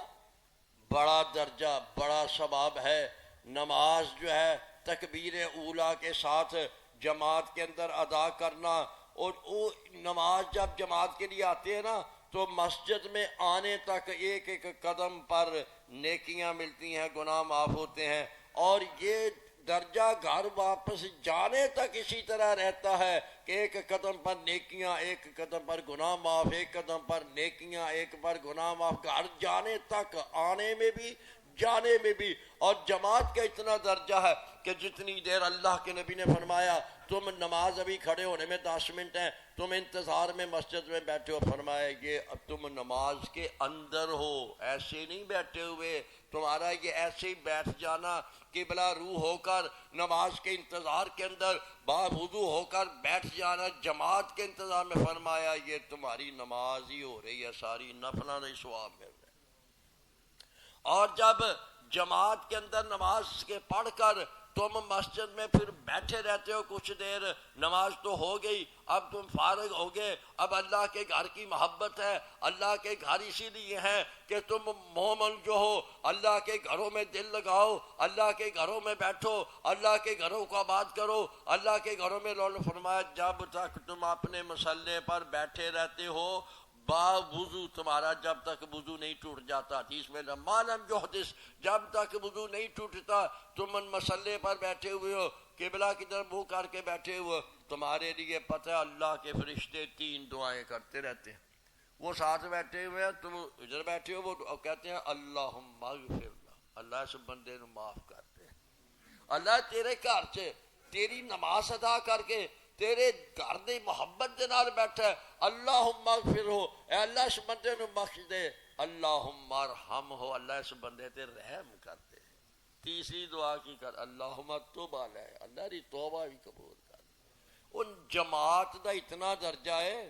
بڑا درجہ, بڑا ثواب ہے. نماز جو ہے تکبیر اولیٰ کے ساتھ جماعت کے اندر ادا کرنا, اور وہ نماز جب جماعت کے لیے آتے ہیں نا تو مسجد میں آنے تک ایک ایک قدم پر نیکیاں ملتی ہیں, گناہ معاف ہوتے ہیں. اور یہ درجہ گھر واپس جانے تک اسی طرح رہتا ہے کہ ایک قدم پر نیکیاں, ایک قدم پر گناہ معاف, ایک قدم پر نیکیاں, ایک پر گناہ معاف, گھر جانے تک, آنے میں بھی جانے میں بھی. اور جماعت کا اتنا درجہ ہے کہ جتنی دیر اللہ کے نبی نے فرمایا تم نماز ابھی کھڑے ہونے میں 10 منٹ ہیں, تم انتظار میں مسجد میں بیٹھے ہو, فرمایا یہ اب تم نماز کے اندر ہو, ایسے نہیں بیٹھے ہوئے. تمہارا یہ ایسے ہی بیٹھ جانا قبلہ روح ہو کر نماز کے انتظار کے اندر باوضو ہو کر بیٹھ جانا جماعت کے انتظار میں, فرمایا یہ تمہاری نماز ہی ہو رہی ہے, ساری نفلہ نہیں ثواب مل رہا ہے. اور جب جماعت کے اندر نماز کے پڑھ کر تم مسجد میں پھر بیٹھے رہتے ہو کچھ دیر, نماز تو ہو گئی, اب تم فارغ ہو گئے, اب اللہ کے گھر کی محبت ہے. اللہ کے گھر اسی لیے ہے کہ تم مومن جو ہو اللہ کے گھروں میں دل لگاؤ, اللہ کے گھروں میں بیٹھو, اللہ کے گھروں کو آباد کرو, اللہ کے گھروں میں لو. فرمایا جب تک تم اپنے مسلح پر بیٹھے رہتے ہو با وضو, تمہارا جب تک وضو نہیں ٹوٹ جاتا, حدیث میں مالم یحدث, جب تک وضو نہیں ٹوٹتا تم مسلح پر بیٹھے ہوئے ہو, قبلہ کی طرف منہ کر کے بیٹھے ہوئے, تمہارے لیے پتہ ہے اللہ کے فرشتے 3 دعائیں کرتے رہتے ہیں. وہ ساتھ بیٹھے ہوئے ہیں, تم ادھر بیٹھے ہو, وہ کہتے ہیں اللہم اغفر لہ, اللہ اس بندے کو معاف کر دے. اللہ تیرے گھر سے تیری نماز ادا کر کے تیرے گھر دی محبت دے نال بیٹھا ہے, اللہم اغفر ہو, اے اللہ اس بندے نو بخش دے, اللہم ارحم ہو, اللہ اس بندے تے رحم کر دے. تیسری دعا کی کر اللہم توب علیہ, اللہ دی توبہ بھی قبول کر. ان جماعت دا اتنا درجہ ہے,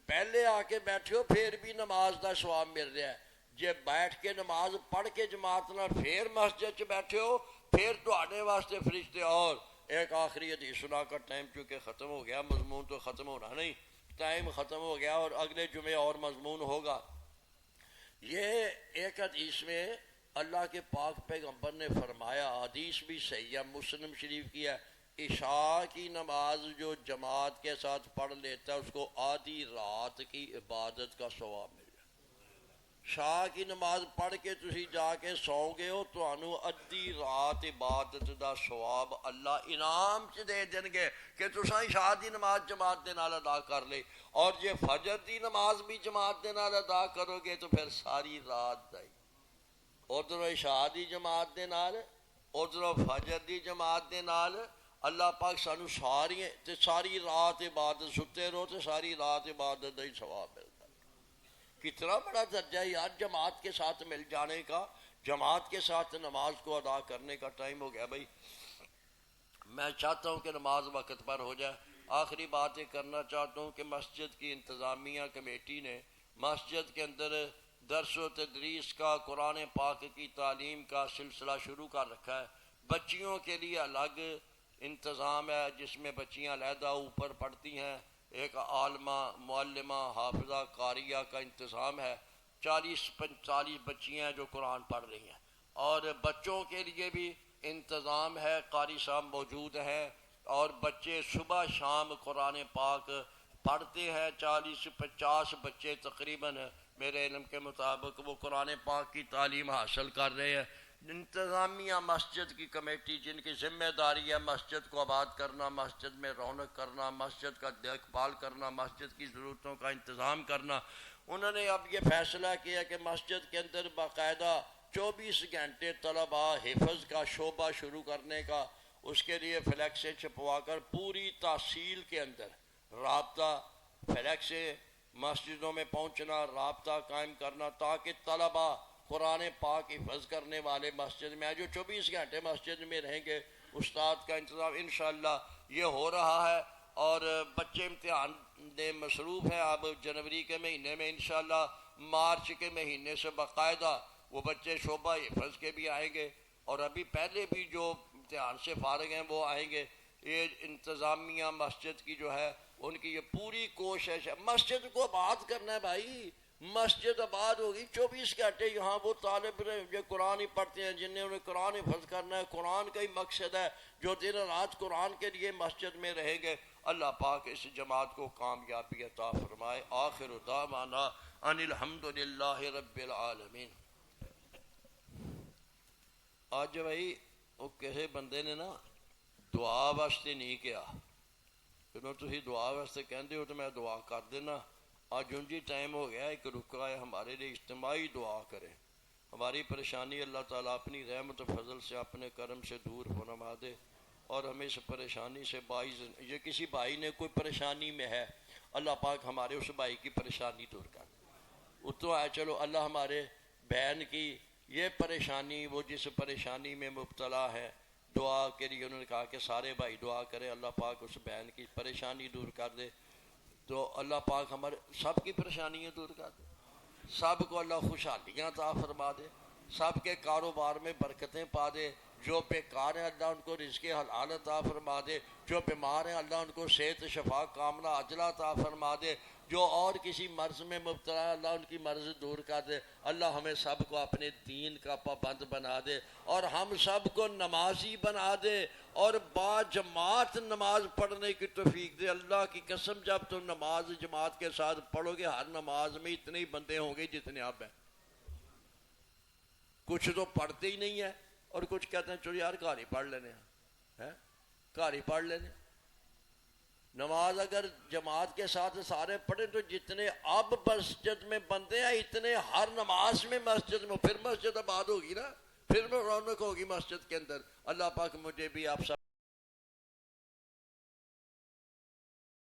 پہلے آ کے بیٹھے ہو پھر بھی نماز دا ثواب مل رہا ہے. جے بیٹھ کے نماز پڑھ کے جماعت نال پھر مسجد چ بیٹھے ہو پھر تواڈے واسطے فرشتے. اور ایک آخری حدیث سنا کر ٹائم چونکہ ختم ہو گیا, مضمون تو ختم ہونا نہیں, ٹائم ختم ہو گیا اور اگلے جمعے اور مضمون ہوگا. یہ ایک حدیث میں اللہ کے پاک پیغمبر نے فرمایا, حدیث بھی صحیح ہے, مسلم شریف کی ہے, عشاء کی نماز جو جماعت کے ساتھ پڑھ لیتا ہے اس کو آدھی رات کی عبادت کا ثواب مل. شاہ کی نماز پڑھ کے تسی جا کے سو گئے ہو تو انو ادھی رات عبادت دا ثواب اللہ انعام چ دے دیں گے کہ تساں شاہ دی نماز جماعت دے نال ادا کر لے. اور جے فجر دی نماز بھی جماعت دے نال ادا کرو گے تو پھر ساری رات دا ہی, ادھر شاہ دی جماعت دے نال ادھر فجر دی جماعت دے نال اللہ پاک سانو ساری رات عبادت, ستے رہو تو ساری رات عبادت دا ہی ثواب ملتا. کتنا بڑا درجہ ہے یار جماعت کے ساتھ مل جانے کا, جماعت کے ساتھ نماز کو ادا کرنے کا. ٹائم ہو گیا بھائی, میں چاہتا ہوں کہ نماز وقت پر ہو جائے. آخری بات یہ کرنا چاہتا ہوں کہ مسجد کی انتظامیہ کمیٹی نے مسجد کے اندر درس و تدریس کا, قرآن پاک کی تعلیم کا سلسلہ شروع کر رکھا ہے. بچیوں کے لیے الگ انتظام ہے جس میں بچیاں علیحدہ اوپر پڑھتی ہیں, ایک عالمہ, معلمہ, حافظہ, قاریہ کا انتظام ہے. 40-45 بچیاں جو قرآن پڑھ رہی ہیں, اور بچوں کے لیے بھی انتظام ہے, قاری صاحب موجود ہیں اور بچے صبح شام قرآن پاک پڑھتے ہیں. 40-50 بچے تقریباً میرے علم کے مطابق وہ قرآن پاک کی تعلیم حاصل کر رہے ہیں. انتظامیہ مسجد کی کمیٹی جن کی ذمہ داری ہے مسجد کو آباد کرنا, مسجد میں رونق کرنا, مسجد کا دیکھ بھال کرنا, مسجد کی ضرورتوں کا انتظام کرنا, انہوں نے اب یہ فیصلہ کیا کہ مسجد کے اندر باقاعدہ 24 گھنٹے طلباء حفظ کا شعبہ شروع کرنے کا، اس کے لیے فلیکس سے چھپوا کر پوری تحصیل کے اندر رابطہ، فلیکس سے مسجدوں میں پہنچنا، رابطہ قائم کرنا، تاکہ طلباء قرآن پاک حفظ کرنے والے مسجد میں جو 24 گھنٹے مسجد میں رہیں گے، استاد کا انتظام انشاءاللہ یہ ہو رہا ہے۔ اور بچے امتحان میں مصروف ہیں، اب جنوری کے مہینے میں انشاءاللہ مارچ کے مہینے سے باقاعدہ وہ بچے شعبہ حفظ کے بھی آئیں گے، اور ابھی پہلے بھی جو امتحان سے فارغ ہیں وہ آئیں گے۔ یہ انتظامیہ مسجد کی جو ہے ان کی یہ پوری کوشش ہے مسجد کو آباد کرنا ہے بھائی۔ مسجد آباد ہوگی 24 گھنٹے یہاں وہ طالب جو قرآن ہی پڑھتے ہیں، جنہیں انہیں قرآن حفظ کرنا ہے، قرآن کا ہی مقصد ہے، جو دن رات قرآن کے لیے مسجد میں رہیں گے۔ اللہ پاک اس جماعت کو کامیابی عطا فرمائے۔ آخر دعوانا ان الحمدللہ رب العالمین۔ آج بھائی وہ کسی بندے نے نا دعا واسطے نہیں کیا، جب تھی دعا واسطے کہندے ہو تو میں دعا کر دینا۔ آج انجی ٹائم ہو گیا، ایک رکا ہے ہمارے لیے اجتماعی دعا کریں، ہماری پریشانی اللہ تعالیٰ اپنی رحمت و فضل سے اپنے کرم سے دور فرما دے، اور ہمیں اس پریشانی سے یہ کسی بھائی نے کوئی پریشانی میں ہے، اللہ پاک ہمارے اس بھائی کی پریشانی دور کر دے۔ تو ہے چلو اللہ ہمارے بہن کی یہ پریشانی، وہ جس پریشانی میں مبتلا ہے، دعا کے لیے انہوں نے کہا کہ سارے بھائی دعا کریں اللہ پاک اس بہن کی پریشانی دور کر دے۔ تو اللہ پاک ہمارے سب کی پریشانیاں دور کر دے، سب کو اللہ خوشحالیاں عطا فرما دے، سب کے کاروبار میں برکتیں پا دے، جو بیکار ہیں اللہ ان کو رزق حلال عطا فرما دے، جو بیمار ہیں اللہ ان کو صحت شفا کاملہ عاجلہ عطا فرما دے، جو اور کسی مرض میں مبتلا ہے اللہ ان کی مرض دور کر دے۔ اللہ ہمیں سب کو اپنے دین کا پابند بنا دے، اور ہم سب کو نمازی بنا دے، اور با جماعت نماز پڑھنے کی توفیق دے۔ اللہ کی قسم جب تم نماز جماعت کے ساتھ پڑھو گے، ہر نماز میں اتنے ہی بندے ہوں گے جتنے آپ ہیں۔ کچھ تو پڑھتے ہی نہیں ہیں، اور کچھ کہتے ہیں چلو یار گھر ہی پڑھ لینے ہیں، گھر ہی پڑھ لینے۔ نماز اگر جماعت کے ساتھ سارے پڑھیں تو جتنے اب مسجد میں بندے ہیں اتنے ہر نماز میں مسجد میں، پھر مسجد آباد ہوگی نا، پھر رونق ہوگی مسجد کے اندر۔ اللہ پاک مجھے بھی آپ سب